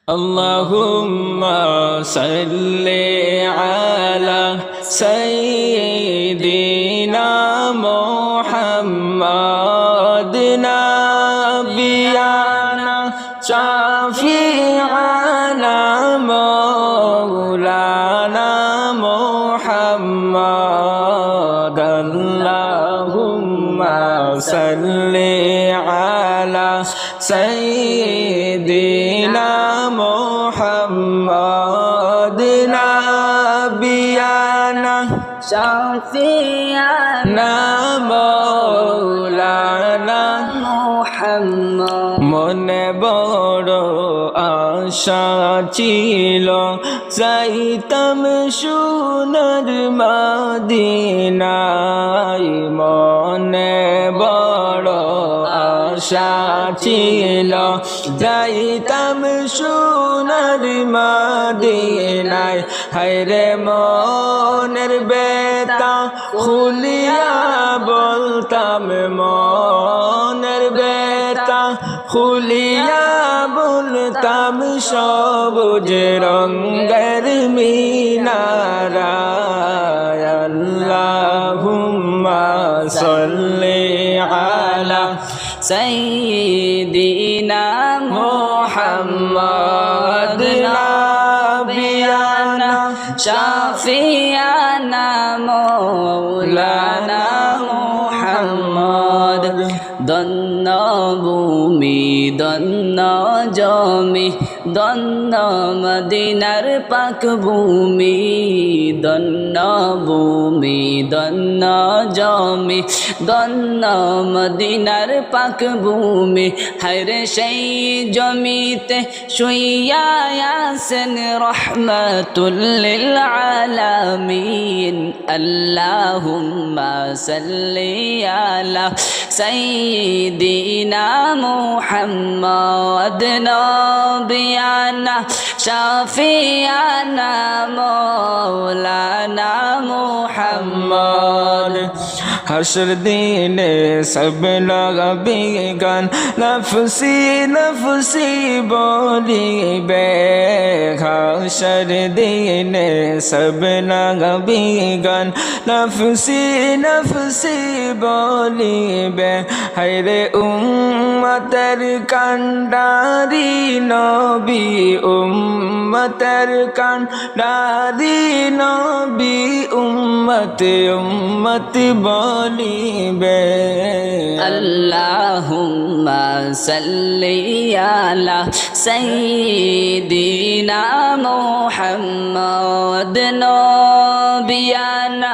Allahumma salli ala sayyidina Muhammad nabiyana shafi'ana maulana Muhammad Allahumma salli ala sayyidina Muhammad nabiyana shafi'ana maulana Muhammad মনে বড় আশা ছিল যাইতাম সোনার মদিনায় মনে বড় আশা ছিল যাইতাম সোনার মদিনায় হায়রে মনের বেতা খুলিয়া বলতাম মনের বেতা খুলিয়া বলতাম সবুজ রঙের মিনারায় আল্লাহুম্মা সাল্লি আলা সাইয়্যিদিনা মুহাম্মাদ নাবিয়ানা শাফিয়ানা মাওলানা মুহাম্মদ ধন্য ভূমি ধন্য জমি ধন্য মদিনার পাক ভূমি ধন্য ভূমি ধন্য জমি ধন্য মদিনার পাক ভূমি হায়রে সেই জমিতে শুইয়া আছেন রহমাতুল লিল আলামিন আল্লাহুম্মা সাল্লি আলা সাইয়্যিদিনা মুহাম্মদ নবিয়ানা শাফিয়ানা মাওলানা মুহাম্মদ হাসর দিনে সব লাগবে গান নফসি নফসি বলিবে হাসর দিনে সব লাগবে গান নফসি নফসি বলিবে হায়রে উম্মতের কান্ডারি নবী উম্মতের কান্ডারি নবী উম্মত উম্মত বলিবে আল্লাহুম্মা সাল্লি আলা সাইয়্যিদিনা মুহাম্মদ নবিয়ানা